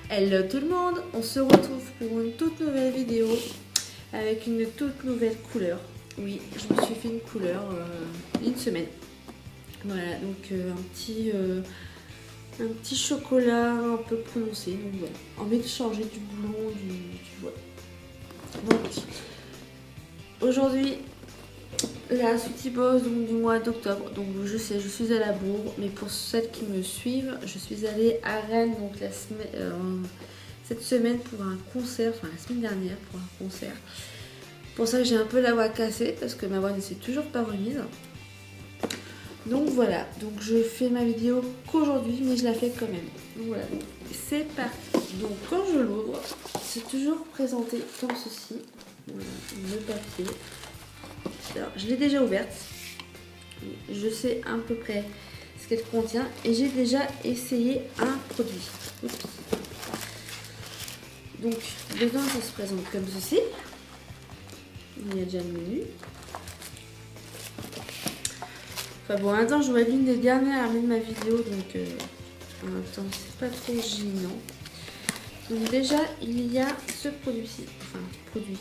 Hello tout le monde, on se retrouve pour une toute nouvelle vidéo avec une toute nouvelle couleur. Oui, je me suis fait une couleur une semaine. Voilà, donc un petit chocolat un peu prononcé. Donc voilà, envie de changer du blond, du voilà. Donc aujourd'hui, la Sweetie Boss du mois d'octobre. Donc je sais, je suis à la bourre, mais pour celles qui me suivent, je suis allée à Rennes donc cette semaine pour un concert, enfin la semaine dernière pour un concert. Pour ça que j'ai un peu la voix cassée parce que ma voix ne s'est toujours pas remise. Donc voilà, donc je fais ma vidéo qu'aujourd'hui, mais je la fais quand même. Donc voilà, c'est parti. Donc quand je l'ouvre, c'est toujours présenté comme ceci. Voilà, le papier. Alors, je l'ai déjà ouverte. Je sais à peu près ce qu'elle contient et j'ai déjà essayé un produit. Oups. Donc, dedans, ça se présente comme ceci. Il y a déjà le menu. Enfin bon, attends, je vois l'une des dernières armées de ma vidéo, donc en même temps, c'est pas trop gênant. Donc déjà, il y a ce produit-ci. Enfin, produit.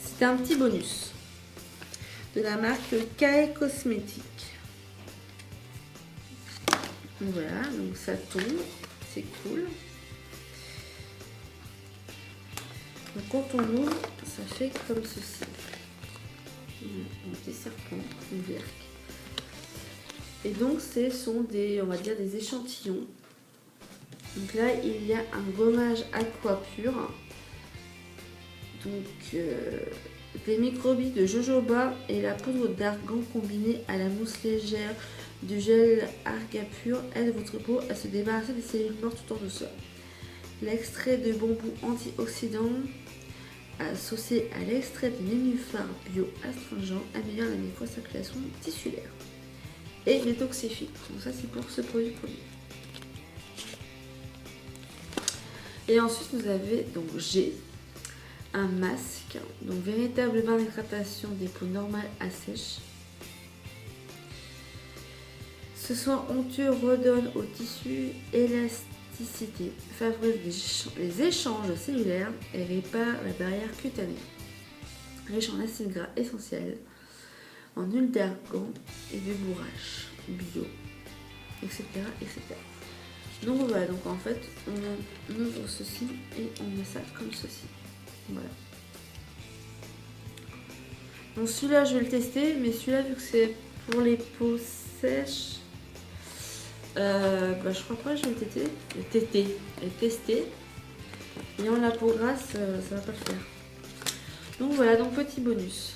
C'est un petit bonus de la marque Kae Cosmétique. Donc voilà, donc ça tombe, c'est cool. Donc quand on l'ouvre, ça fait comme ceci. Un petit serpent, une verque. Et donc ce sont des, on va dire, des échantillons. Donc là, il y a un gommage aqua pur. Donc des microbilles de jojoba et la poudre d'argan combinée à la mousse légère du gel arga pur aide votre peau à se débarrasser des cellules mortes tout en douceur. L'extrait de bambou antioxydant associé à l'extrait de nénuphar bio astringent améliore la microcirculation tissulaire et détoxifie. Donc ça c'est pour ce produit. Et ensuite nous avons donc j'ai un masque, donc véritable bain d'hydratation des peaux normales à sèche. Ce soin onctueux redonne au tissu élasticité, favorise les échanges cellulaires et répare la barrière cutanée. Riche en acides gras essentiels, en huile d'argan et de bourrache bio, etc., etc. Donc voilà, donc en fait, on ouvre ceci et on met ça comme ceci. Voilà. Donc celui-là, je vais le tester, mais celui-là, vu que c'est pour les peaux sèches, je crois pas que je vais le tester. Ayant la peau grasse, ça va pas le faire. Donc voilà, donc petit bonus.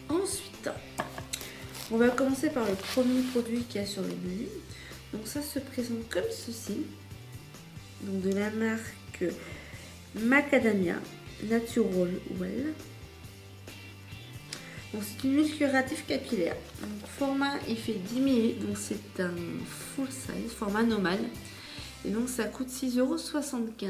Ensuite, on va commencer par le premier produit qu'il y a sur le menu. Donc ça se présente comme ceci. Donc de la marque Macadamia Natural Well. Donc c'est une huile curative capillaire. Donc format, il fait 10 ml, donc c'est un full size, format normal. Et donc ça coûte 6,75 €.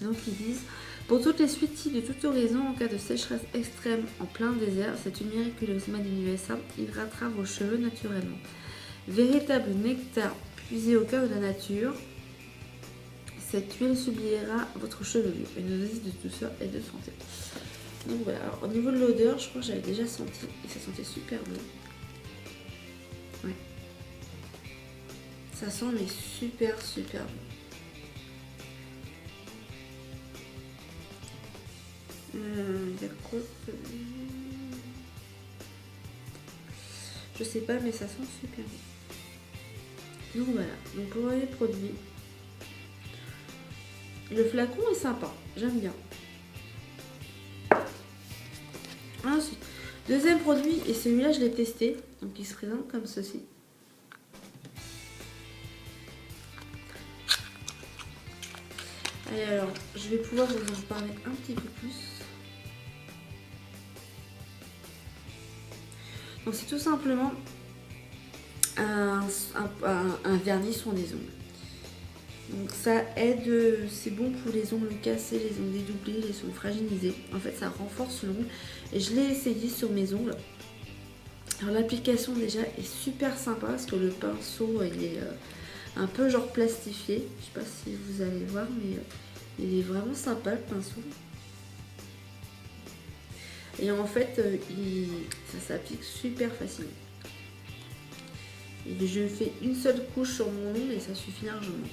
Donc ils disent, pour toutes les sweeties de toute horizon en cas de sécheresse extrême en plein désert, cette huile miraculeuse made in USA hydratera vos cheveux naturellement. Véritable nectar puisé au cœur de la nature, cette huile sublira votre chevelure, une dose de douceur et de santé. Donc voilà, alors, au niveau de l'odeur, je crois que j'avais déjà senti et ça sentait super bon. Ouais. Ça sent mais super bon. Je sais pas, mais ça sent super bon. Donc voilà, donc pour les produits, le flacon est sympa, j'aime bien. Ensuite, deuxième produit, et celui-là je l'ai testé, donc il se présente comme ceci. Et alors, je vais pouvoir vous en parler un petit peu plus. Donc c'est tout simplement un vernis sur les ongles. Donc ça aide, c'est bon pour les ongles cassés, les ongles dédoublés, les ongles fragilisés. En fait ça renforce l'ongle et je l'ai essayé sur mes ongles. Alors l'application déjà est super sympa parce que le pinceau il est un peu genre plastifié. Je sais pas si vous allez voir, mais il est vraiment sympa le pinceau. Et en fait, ça s'applique super facilement. Et je fais une seule couche sur mon ongle et ça suffit largement.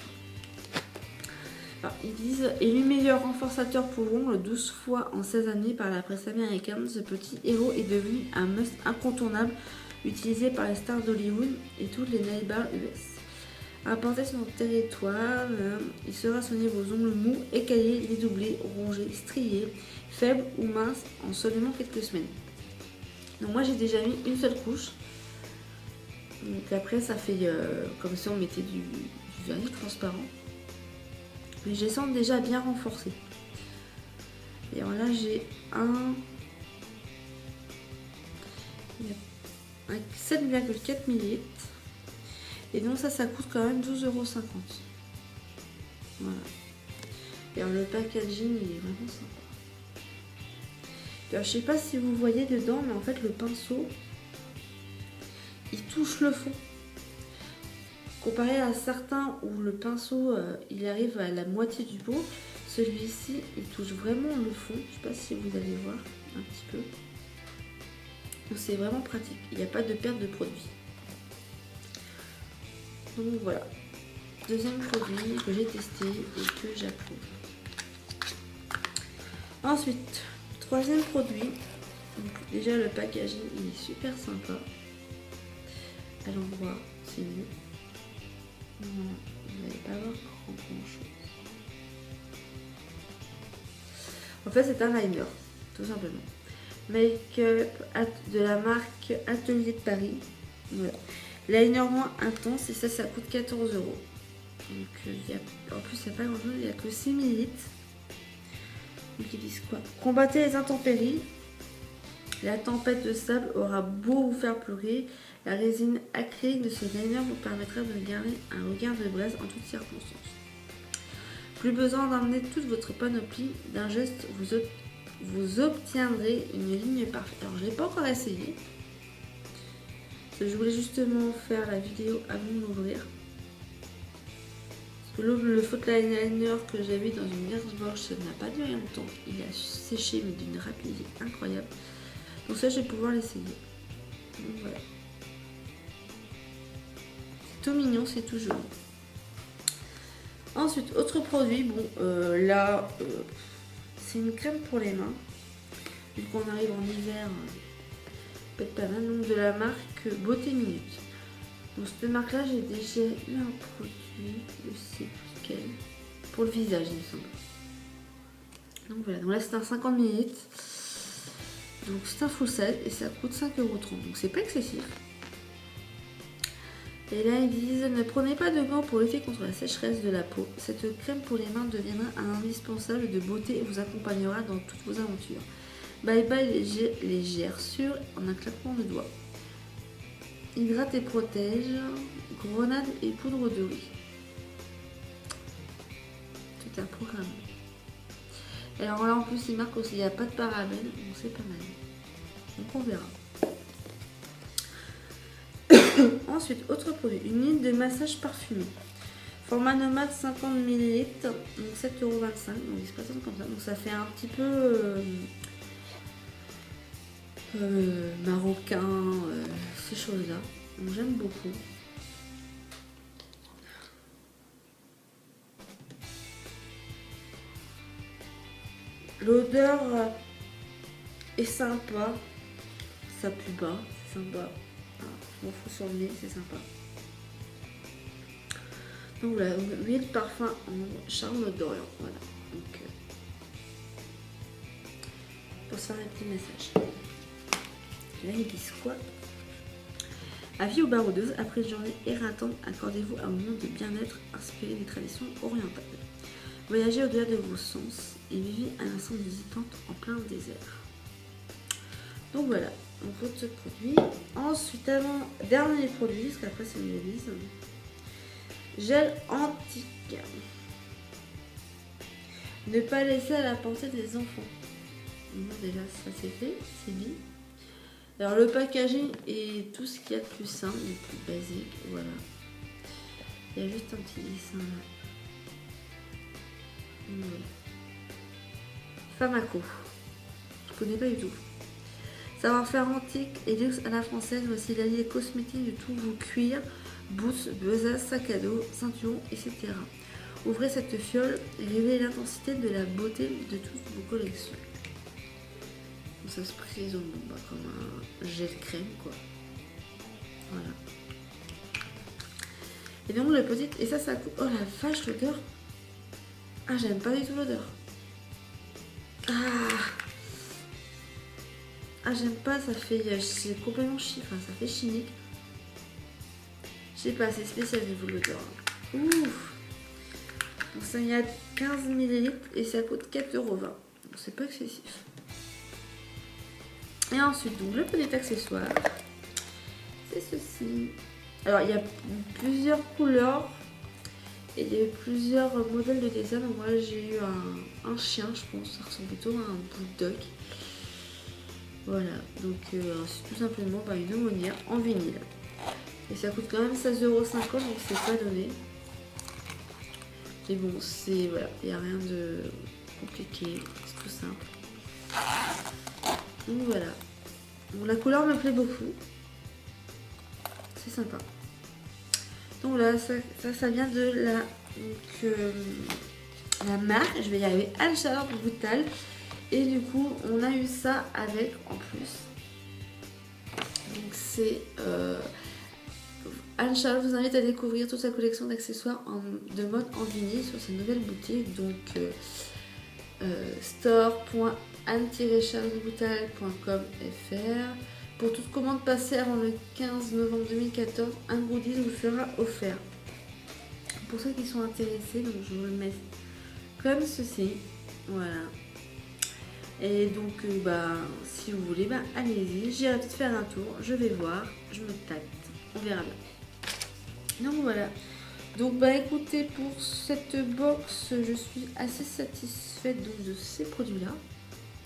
Alors, ils disent élu meilleur renforçateur pour ongles 12 fois en 16 années par la presse américaine, ce petit héros est devenu un must incontournable utilisé par les stars d'Hollywood et toutes les nail bars US. Implanté sur notre territoire, il sera soigné vos ongles mous, écaillés, dédoublés, rongés, striés, faibles ou minces en seulement quelques semaines. Donc moi j'ai déjà mis une seule couche. Donc après ça fait comme si on mettait du vernis transparent. Mais je les sens déjà bien renforcés. Et alors là j'ai un 7,4 ml. Et donc ça coûte quand même 12,50 €. Voilà. Et alors le packaging il est vraiment sympa. Alors, je sais pas si vous voyez dedans, mais en fait le pinceau il touche le fond. Comparé à certains où le pinceau il arrive à la moitié du pot, celui-ci il touche vraiment le fond. Je sais pas si vous allez voir un petit peu. Donc c'est vraiment pratique, il n'y a pas de perte de produit. Donc voilà, deuxième produit que j'ai testé et que j'approuve. Ensuite, troisième produit. Donc déjà le packaging il est super sympa. À l'endroit, c'est mieux. Voilà, vous n'allez pas voir grand chose. En fait c'est un liner, tout simplement. Make-up de la marque Atelier de Paris. Voilà. Liner moins intense et ça coûte 14 €. Donc en plus il n'y a pas grand chose, il n'y a que 6 ml. Donc ils disent quoi? Combattez les intempéries. La tempête de sable aura beau vous faire pleurer, la résine acrylique de ce liner vous permettra de garder un regard de braise en toutes circonstances. Plus besoin d'emmener toute votre panoplie, d'un geste vous obtiendrez une ligne parfaite. Alors je ne l'ai pas encore essayé. Je voulais justement faire la vidéo avant de l'ouvrir. Parce que le Faute Liner que j'avais dans une Birchbox, ça n'a pas duré longtemps. Il a séché mais d'une rapidité incroyable. Donc ça je vais pouvoir l'essayer. Donc voilà. C'est tout mignon, c'est tout joli. Ensuite, autre produit, bon là c'est une crème pour les mains. Vu qu'on arrive en hiver, peut-être pas mal, donc de la marque Beauté Minute. Donc cette marque là j'ai déjà eu un produit, je sais plus quel, pour le visage il me semble. Donc voilà, donc là c'est un 50 ml. Donc c'est un full size et ça coûte 5,30 €, donc c'est pas excessif. Et là ils disent ne prenez pas de gants pour lutter contre la sécheresse de la peau. Cette crème pour les mains deviendra un indispensable de beauté et vous accompagnera dans toutes vos aventures. Bye bye les gerçures en un claquement de doigts. Hydrate et protège, grenade et poudre de riz. Tout un programme. Alors là en plus il marque aussi il n'y a pas de parabènes, donc c'est pas mal. Donc on verra. Ensuite, autre produit, une ligne de massage parfumé. Format nomade 50 ml, donc 7,25 €, donc il se présente comme ça. Donc ça fait un petit peu marocain, ces choses-là. Donc j'aime beaucoup. L'odeur est sympa, ça pue pas, c'est sympa. Je m'en fous sur le nez, c'est sympa. Donc voilà, huile parfum en Charlotte d'Orient. Voilà. Donc, pour se faire un petit message. Là, ils disent quoi? Avis aux baroudeuses, après une journée éreintante, accordez-vous un moment de bien-être inspiré des traditions orientales. Voyagez au-delà de vos sens et vivez un instant hésitante en plein désert. Donc voilà, on faut ce produit. Ensuite, avant, dernier produit, parce qu'après c'est une liste. Gel antique. Ne pas laisser à la pensée des enfants. Bon, déjà, ça c'est fait, c'est bien. Alors le packaging est tout ce qu'il y a de plus simple, le plus basique, voilà. Il y a juste un petit dessin là. Voilà. Famaco. Je connais pas du tout. Savoir-faire antique et luxe à la française, voici l'allié cosmétique de tous vos cuirs, boots, besaces, sacs à dos, ceintures, etc. Ouvrez cette fiole et révélez l'intensité de la beauté de toutes vos collections. Ça se présente comme un gel crème quoi. Voilà. Et donc le petit... Et ça coûte... Oh la vache, l'odeur. Ah, j'aime pas du tout l'odeur. Ah, j'aime pas, ça fait... C'est complètement enfin, ça fait chimique. Je sais pas, c'est spécial au niveau de l'odeur. Ouf. Donc ça y a 15 ml et ça coûte 4,20 €. Donc c'est pas excessif. Et ensuite, donc le petit accessoire, c'est ceci. Alors il y a plusieurs couleurs et il y a plusieurs modèles de dessin. Donc moi j'ai eu un chien, je pense, ça ressemble plutôt à un bulldog. Voilà, donc c'est tout simplement une aumônière en vinyle. Et ça coûte quand même 16,50 €, donc c'est pas donné. Mais bon, c'est voilà, il n'y a rien de compliqué, c'est tout simple. Donc voilà. Bon, la couleur me plaît beaucoup. C'est sympa. Donc là, ça vient de la marque, je vais y arriver, Anne Charlotte Brutal. Et du coup, on a eu ça avec en plus. Donc c'est... Anne Charlotte vous invite à découvrir toute sa collection d'accessoires de mode en vinyle sur sa nouvelle boutique. Donc store.anne-charlottebrutal.com.fr. Pour toute commande passée avant le 15 novembre 2014, un goodies vous sera offert. Pour ceux qui sont intéressés, donc je vous le mets comme ceci. Voilà. Et donc, si vous voulez, allez-y. J'irai peut-être faire un tour. Je vais voir. Je me tâte. On verra bien. Donc voilà. Donc écoutez, pour cette box, je suis assez satisfaite de ces produits-là.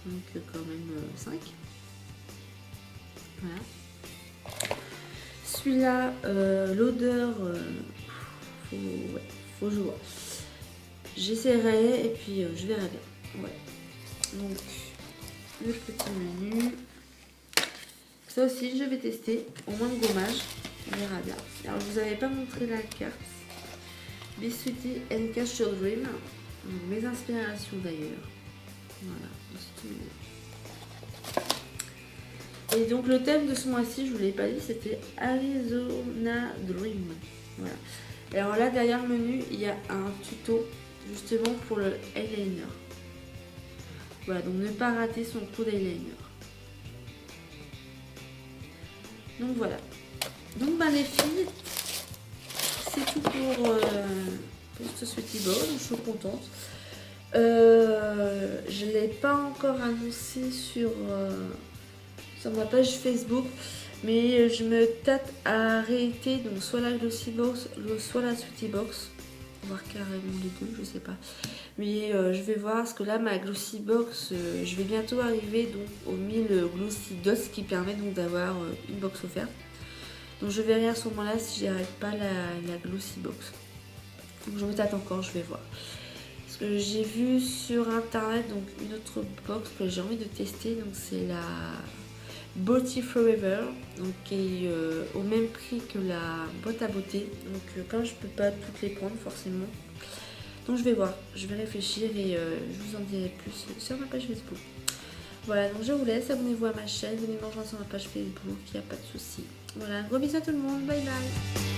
Donc quand même 5. Voilà. Celui-là, l'odeur, faut que je vois. J'essaierai et puis je verrai bien. Ouais. Donc le petit menu. Ça aussi, je vais tester. Au moins de gommage. On verra bien. Alors, je vous avais pas montré la carte. Biscuity and Castle Dream. Donc, mes inspirations d'ailleurs. Voilà. Et donc, le thème de ce mois-ci, je vous l'ai pas dit, c'était Arizona Dream. Voilà. Et alors là, derrière le menu, il y a un tuto justement pour le eyeliner. Voilà, donc ne pas rater son coup d'eyeliner. Donc voilà. Donc les filles, c'est tout pour ce Sweetie Bowl. Je suis contente. Je ne l'ai pas encore annoncé sur ma page Facebook, mais je me tâte à rééditer donc soit la Glossy Box, soit la Sweetie Box, voire carrément les deux, je sais pas. Mais je vais voir, parce que là ma Glossy Box, je vais bientôt arriver donc aux 1000 Glossy Dots, qui permet donc d'avoir une box offerte. Donc je verrai à ce moment-là si j'arrête pas la Glossy Box. Donc je me tâte encore, je vais voir. Parce que j'ai vu sur internet donc une autre box que j'ai envie de tester, donc c'est la Beauty Forever, donc qui est au même prix que la boîte à beauté. Donc comme je peux pas toutes les prendre forcément, donc je vais voir, je vais réfléchir et je vous en dirai plus sur ma page Facebook. Voilà, donc je vous laisse, abonnez-vous à ma chaîne, venez me rejoindre sur ma page Facebook, il n'y a pas de souci. Voilà, gros bisous à tout le monde, bye bye.